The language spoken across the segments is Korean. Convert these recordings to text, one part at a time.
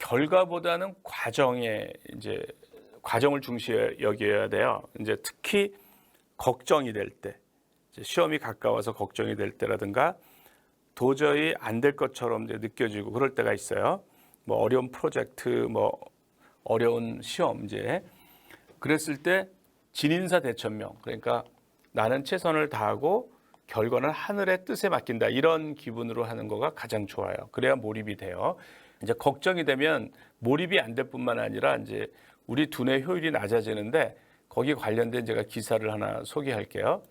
결과보다는 과정에 이제 과정을 중시 여겨야 돼요. 이제 특히 걱정이 될 때, 시험이 가까워서 걱정이 될 때라든가 도저히 안 될 것처럼 이제 느껴지고 그럴 때가 있어요. 뭐 어려운 프로젝트, 뭐 어려운 시험 이제 그랬을 때 진인사 대천명, 그러니까 나는 최선을 다하고 결과는 하늘의 뜻에 맡긴다, 이런 기분으로 하는 거가 가장 좋아요. 그래야 몰입이 돼요. 이제 걱정이 되면 몰입이 안 될 뿐만 아니라 이제 우리 두뇌 효율이 낮아지는데 거기 관련된 제가 기사를 하나 소개할게요.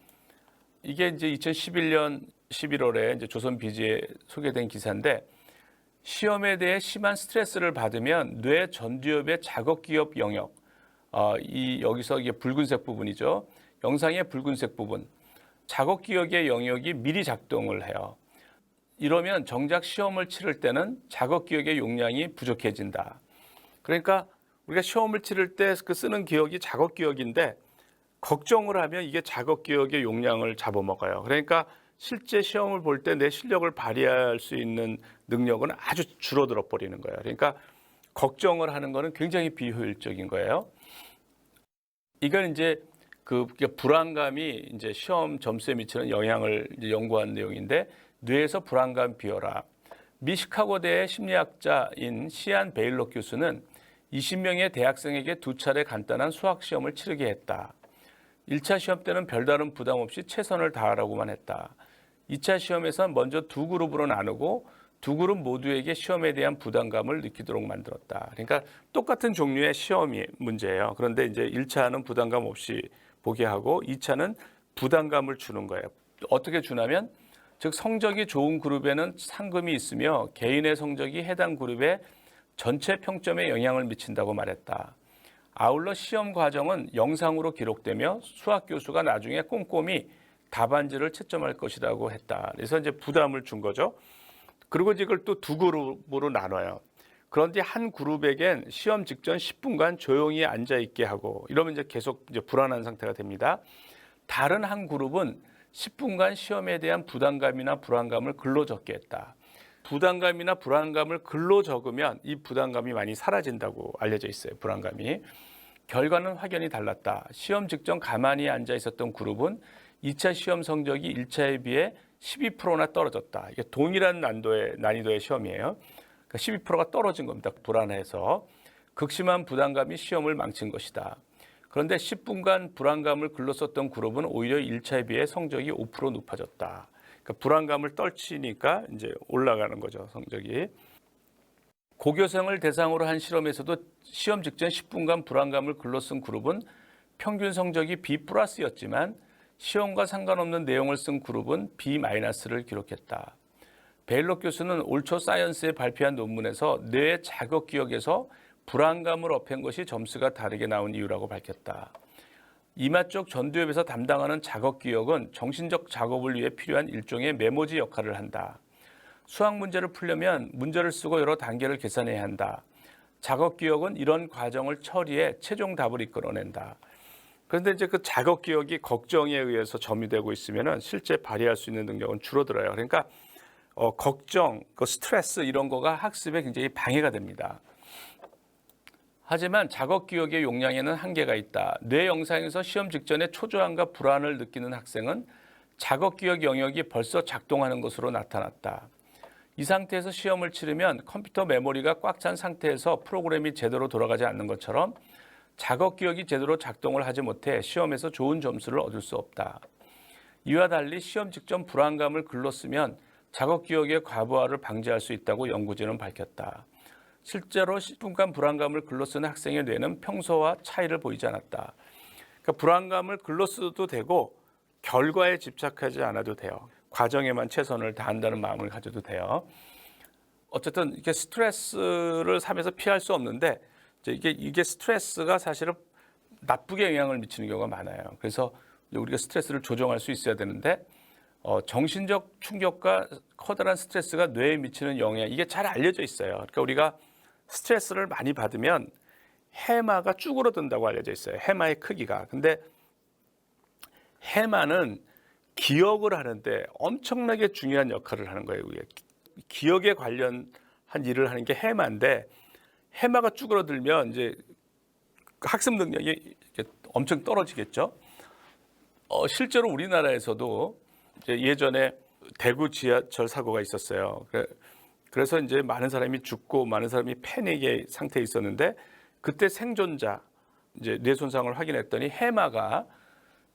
이게 이제 2011년 11월에 이제 조선비지에 소개된 기사인데, 시험에 대해 심한 스트레스를 받으면 뇌 전두엽의 작업기업 영역, 여기서 이게 붉은색 부분이죠. 영상의 붉은색 부분, 작업기억의 영역이 미리 작동을 해요. 이러면 정작 시험을 치를 때는 작업기억의 용량이 부족해진다. 그러니까 우리가 시험을 치를 때 그 쓰는 기억이 작업기억인데 걱정을 하면 이게 작업기억의 용량을 잡아먹어요. 그러니까 실제 시험을 볼 때 내 실력을 발휘할 수 있는 능력은 아주 줄어들어 버리는 거예요. 그러니까 걱정을 하는 거는 굉장히 비효율적인 거예요. 이건 이제 그 불안감이 이제 시험 점수에 미치는 영향을 이제 연구한 내용인데, 뇌에서 불안감 비워라. 미 시카고대의 심리학자인 시안 베일록 교수는 20명의 대학생에게 2차례 간단한 수학 시험을 치르게 했다. 1차 시험 때는 별다른 부담 없이 최선을 다하라고만 했다. 2차 시험에선 먼저 2그룹으로 나누고 2그룹 모두에게 시험에 대한 부담감을 느끼도록 만들었다. 그러니까 똑같은 종류의 시험이 문제예요. 그런데 이제 1차는 부담감 없이 보게 하고 2차는 부담감을 주는 거예요. 어떻게 주냐면, 즉 성적이 좋은 그룹에는 상금이 있으며 개인의 성적이 해당 그룹의 전체 평점에 영향을 미친다고 말했다. 아울러 시험 과정은 영상으로 기록되며 수학 교수가 나중에 꼼꼼히 답안지를 채점할 것이라고 했다. 그래서 이제 부담을 준 거죠. 그리고 이걸 또 2그룹으로 나눠요. 그런데 한 그룹에겐 시험 직전 10분간 조용히 앉아 있게 하고, 이러면 이제 계속 이제 불안한 상태가 됩니다. 다른 한 그룹은 10분간 시험에 대한 부담감이나 불안감을 글로 적게 했다. 부담감이나 불안감을 글로 적으면 이 부담감이 많이 사라진다고 알려져 있어요. 불안감이. 결과는 확연히 달랐다. 시험 직전 가만히 앉아 있었던 그룹은 2차 시험 성적이 1차에 비해 12%나 떨어졌다. 이게 동일한 난이도의 시험이에요. 그러니까 12%가 떨어진 겁니다. 불안해서. 극심한 부담감이 시험을 망친 것이다. 그런데 10분간 불안감을 글로 썼던 그룹은 오히려 1차에 비해 성적이 5% 높아졌다. 그러니까 불안감을 떨치니까 이제 올라가는 거죠, 성적이. 고교생을 대상으로 한 실험에서도 시험 직전 10분간 불안감을 글로 쓴 그룹은 평균 성적이 B+였지만 시험과 상관없는 내용을 쓴 그룹은 B-를 기록했다. 베일록 교수는 올 초 사이언스에 발표한 논문에서 뇌의 자극 기억에서 불안감을 업힌 것이 점수가 다르게 나온 이유라고 밝혔다. 이마 쪽 전두엽에서 담당하는 작업 기억은 정신적 작업을 위해 필요한 일종의 메모지 역할을 한다. 수학 문제를 풀려면 문제를 쓰고 여러 단계를 계산해야 한다. 작업 기억은 이런 과정을 처리해 최종 답을 이끌어낸다. 그런데 이제 그 작업 기억이 걱정에 의해서 점유되고 있으면은 실제 발휘할 수 있는 능력은 줄어들어요. 그러니까 걱정, 스트레스 이런 거가 학습에 굉장히 방해가 됩니다. 하지만 작업 기억의 용량에는 한계가 있다. 뇌 영상에서 시험 직전에 초조함과 불안을 느끼는 학생은 작업 기억 영역이 벌써 작동하는 것으로 나타났다. 이 상태에서 시험을 치르면 컴퓨터 메모리가 꽉 찬 상태에서 프로그램이 제대로 돌아가지 않는 것처럼 작업 기억이 제대로 작동을 하지 못해 시험에서 좋은 점수를 얻을 수 없다. 이와 달리 시험 직전 불안감을 글로 쓰면 작업 기억의 과부하를 방지할 수 있다고 연구진은 밝혔다. 실제로 10분간 불안감을 글로 쓰는 학생의 뇌는 평소와 차이를 보이지 않았다. 그러니까 불안감을 글로 써도 되고 결과에 집착하지 않아도 돼요. 과정에만 최선을 다한다는 마음을 가져도 돼요. 어쨌든 이게 스트레스를 삶에서 피할 수 없는데 이게 스트레스가 사실은 나쁘게 영향을 미치는 경우가 많아요. 그래서 우리가 스트레스를 조정할 수 있어야 되는데 정신적 충격과 커다란 스트레스가 뇌에 미치는 영향, 이게 잘 알려져 있어요. 그러니까 우리가 스트레스를 많이 받으면 해마가 쭈그러든다고 알려져 있어요. 해마의 크기가. 근데 해마는 기억을 하는데 엄청나게 중요한 역할을 하는 거예요. 기억에 관련한 일을 하는 게 해마인데, 해마가 쭈그러들면 이제 학습 능력이 이렇게 엄청 떨어지겠죠. 실제로 우리나라에서도 이제 예전에 대구 지하철 사고가 있었어요. 그래서 이제 많은 사람이 죽고 많은 사람이 패닉의 상태에 있었는데 그때 생존자 이제 뇌 손상을 확인했더니 해마가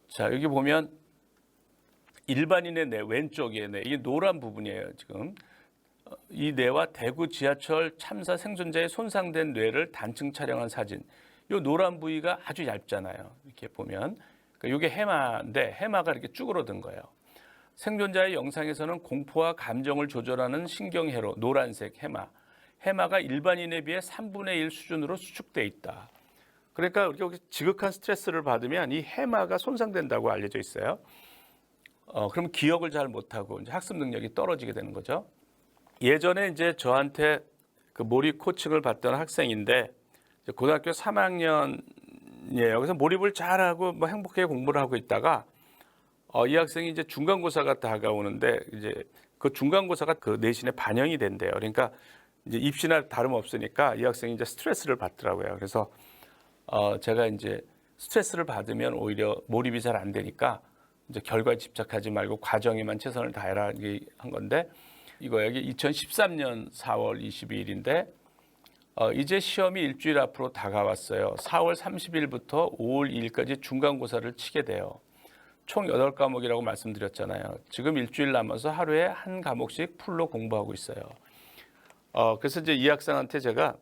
자 여기 보면 일반인의 뇌 왼쪽에 뇌 이게 노란 부분이에요. 지금 이 뇌와 대구 지하철 참사 생존자의 손상된 뇌를 단층 촬영한 사진. 이 노란 부위가 아주 얇잖아요. 이렇게 보면 이게 해마인데 해마가 이렇게 쭈그러든 거예요. 생존자의 영상에서는 공포와 감정을 조절하는 신경회로 노란색 해마가 일반인에 비해 3분의 1 수준으로 수축돼 있다. 그러니까 우리가 지극한 스트레스를 받으면 이 해마가 손상된다고 알려져 있어요. 그럼 기억을 잘 못하고 이제 학습 능력이 떨어지게 되는 거죠. 예전에 이제 저한테 그 몰입 코칭을 받던 학생인데 고등학교 3학년이에요. 그래서 몰입을 잘하고 뭐 행복하게 공부를 하고 있다가 이 학생이 이제 중간고사가 다가오는데 이제 그 중간고사가 그 내신에 반영이 된대요. 그러니까 이제 입시나 다름없으니까 이 학생이 이제 스트레스를 받더라고요. 그래서 제가 이제 스트레스를 받으면 오히려 몰입이 잘 안 되니까 이제 결과에 집착하지 말고 과정에만 최선을 다해라 한 건데 이거 여기 2013년 4월 22일인데 이제 시험이 일주일 앞으로 다가왔어요. 4월 30일부터 5월 2일까지 중간고사를 치게 돼요. 총 8과목이라고 말씀드렸잖아요. 지금 일주일 남아서 하루에 한 과목씩 풀로 공부하고 있어요. 그래서 이제 이 학생한테 제가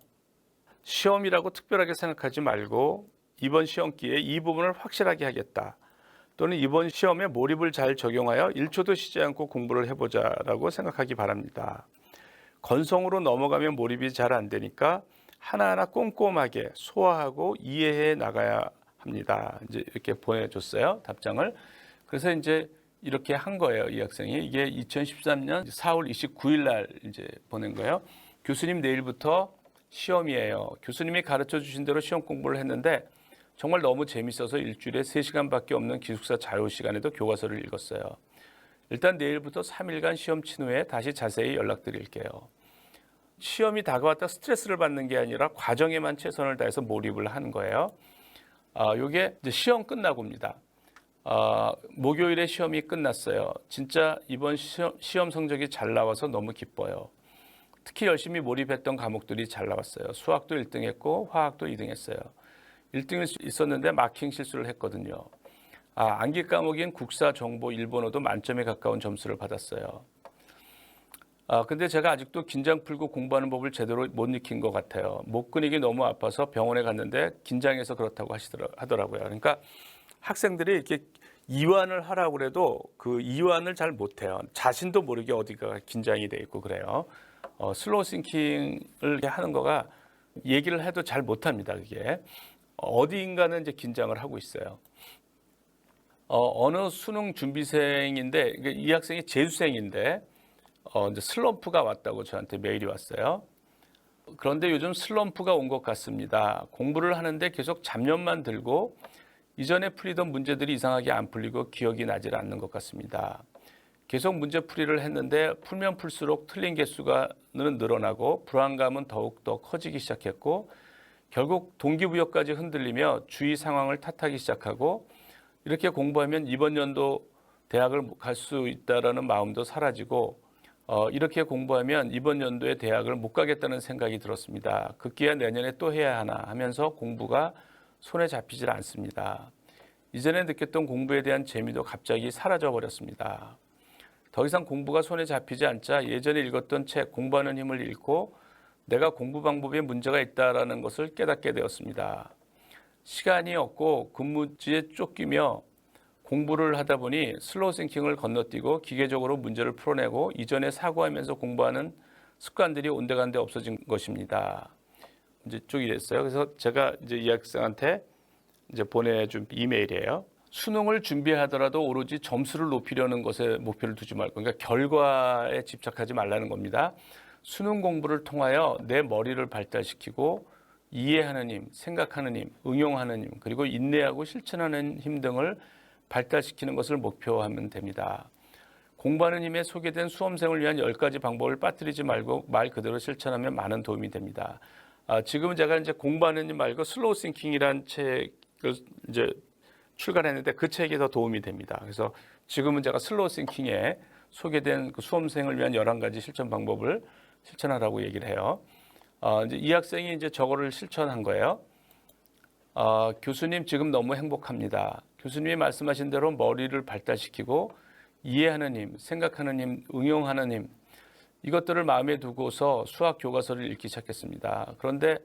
시험이라고 특별하게 생각하지 말고 이번 시험 기회에 이 부분을 확실하게 하겠다. 또는 이번 시험에 몰입을 잘 적용하여 1초도 쉬지 않고 공부를 해보자라고 생각하기 바랍니다. 건성으로 넘어가면 몰입이 잘 안 되니까 하나하나 꼼꼼하게 소화하고 이해해 나가야 합니다. 이제 이렇게 보내줬어요. 답장을. 그래서 이제 이렇게 한 거예요. 이 학생이. 이게 2013년 4월 29일 날 이제 보낸 거예요. 교수님 내일부터 시험이에요. 교수님이 가르쳐 주신 대로 시험 공부를 했는데 정말 너무 재밌어서 일주일에 3시간밖에 없는 기숙사 자유 시간에도 교과서를 읽었어요. 일단 내일부터 3일간 시험 친 후에 다시 자세히 연락드릴게요. 시험이 다가왔다 스트레스를 받는 게 아니라 과정에만 최선을 다해서 몰입을 하는 거예요. 이게 이제 시험 끝나고입니다. 목요일에 시험이 끝났어요. 진짜 이번 시험 성적이 잘 나와서 너무 기뻐요. 특히 열심히 몰입했던 과목들이 잘 나왔어요. 수학도 1등 했고 화학도 2등 했어요. 1등일 있었는데 마킹 실수를 했거든요. 암기 과목인 국사, 정보, 일본어도 만점에 가까운 점수를 받았어요. 근데 제가 아직도 긴장 풀고 공부하는 법을 제대로 못 익힌 것 같아요. 목 근육이 너무 아파서 병원에 갔는데 긴장해서 그렇다고 하더라고요. 그러니까 학생들이 이렇게 이완을 하라고 해도 그 이완을 잘 못해요. 자신도 모르게 어디가 긴장이 돼 있고 그래요. 슬로우 싱킹을 하는 거가 얘기를 해도 잘 못합니다. 그게 어디인가는 이제 긴장을 하고 있어요. 어느 수능 준비생인데 이 학생이 재수생인데 이제 슬럼프가 왔다고 저한테 메일이 왔어요. 그런데 요즘 슬럼프가 온 것 같습니다. 공부를 하는데 계속 잡념만 들고 이전에 풀리던 문제들이 이상하게 안 풀리고 기억이 나질 않는 것 같습니다. 계속 문제 풀이를 했는데 풀면 풀수록 틀린 개수가 늘어나고 불안감은 더욱더 커지기 시작했고 결국 동기부여까지 흔들리며 주위 상황을 탓하기 시작하고 이렇게 공부하면 이번 연도 대학을 갈 수 있다라는 마음도 사라지고 이렇게 공부하면 이번 연도에 대학을 못 가겠다는 생각이 들었습니다. 급기야 내년에 또 해야 하나 하면서 공부가 손에 잡히질 않습니다. 이전에 느꼈던 공부에 대한 재미도 갑자기 사라져 버렸습니다. 더 이상 공부가 손에 잡히지 않자 예전에 읽었던 책 공부하는 힘을 잃고 내가 공부 방법에 문제가 있다는 것을 깨닫게 되었습니다. 시간이 없고 근무지에 쫓기며 공부를 하다 보니 슬로우 싱킹을 건너뛰고 기계적으로 문제를 풀어내고 이전에 사고하면서 공부하는 습관들이 온데간데 없어진 것입니다. 이제 쭉 이랬어요. 그래서 제가 이제 이 학생한테 이제 보내준 이메일이에요. 수능을 준비하더라도 오로지 점수를 높이려는 것에 목표를 두지 말고, 그러니까 결과에 집착하지 말라는 겁니다. 수능 공부를 통하여 내 머리를 발달시키고 이해하는 힘, 생각하는 힘, 응용하는 힘, 그리고 인내하고 실천하는 힘 등을 발달시키는 것을 목표하면 됩니다. 공부하는 힘에 소개된 수험생을 위한 10가지 방법을 빠뜨리지 말고 말 그대로 실천하면 많은 도움이 됩니다. 지금은 제가 이제 공부하는 일 말고 슬로우 싱킹이라는 책을 이제 출간했는데 그 책이 더 도움이 됩니다. 그래서 지금은 제가 슬로우 싱킹에 소개된 그 수험생을 위한 11가지 실천 방법을 실천하라고 얘기를 해요. 이제 이 학생이 이제 저거를 실천한 거예요. 교수님 지금 너무 행복합니다. 교수님이 말씀하신 대로 머리를 발달시키고 이해하는 힘, 생각하는 힘, 응용하는 힘 이것들을 마음에 두고서 수학 교과서를 읽기 시작했습니다. 그런데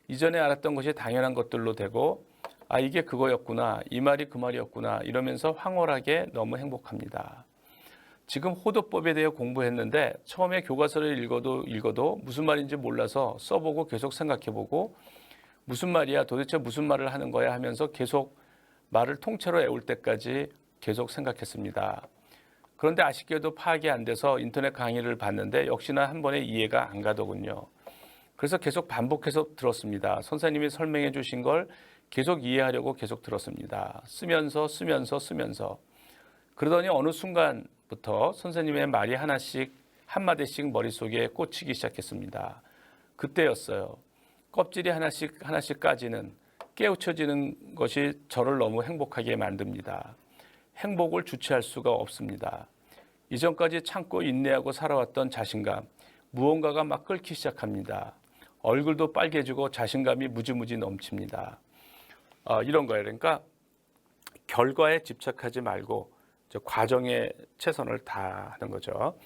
이전에 알았던 것이 당연한 것들로 되고 이게 그거였구나, 이 말이 그 말이었구나 이러면서 황홀하게 너무 행복합니다. 지금 호도법에 대해 공부했는데 처음에 교과서를 읽어도 무슨 말인지 몰라서 써보고 계속 생각해보고 무슨 말이야 도대체 무슨 말을 하는 거야 하면서 계속 말을 통째로 외울 때까지 계속 생각했습니다. 그런데 아쉽게도 파악이 안 돼서 인터넷 강의를 봤는데 역시나 한 번에 이해가 안 가더군요. 그래서 계속 반복해서 들었습니다. 선생님이 설명해 주신 걸 계속 이해하려고 계속 들었습니다. 쓰면서 그러더니 어느 순간부터 선생님의 말이 하나씩 한마디씩 머릿속에 꽂히기 시작했습니다. 그때였어요. 껍질이 하나씩 까지는 깨우쳐지는 것이 저를 너무 행복하게 만듭니다. 행복을 주체할 수가 없습니다. 이전까지 참고 인내하고 살아왔던 자신감, 무언가가 막 끓기 시작합니다. 얼굴도 빨개지고 자신감이 무지무지 넘칩니다. 이런 거예요. 그러니까 결과에 집착하지 말고 과정에 최선을 다하는 거죠.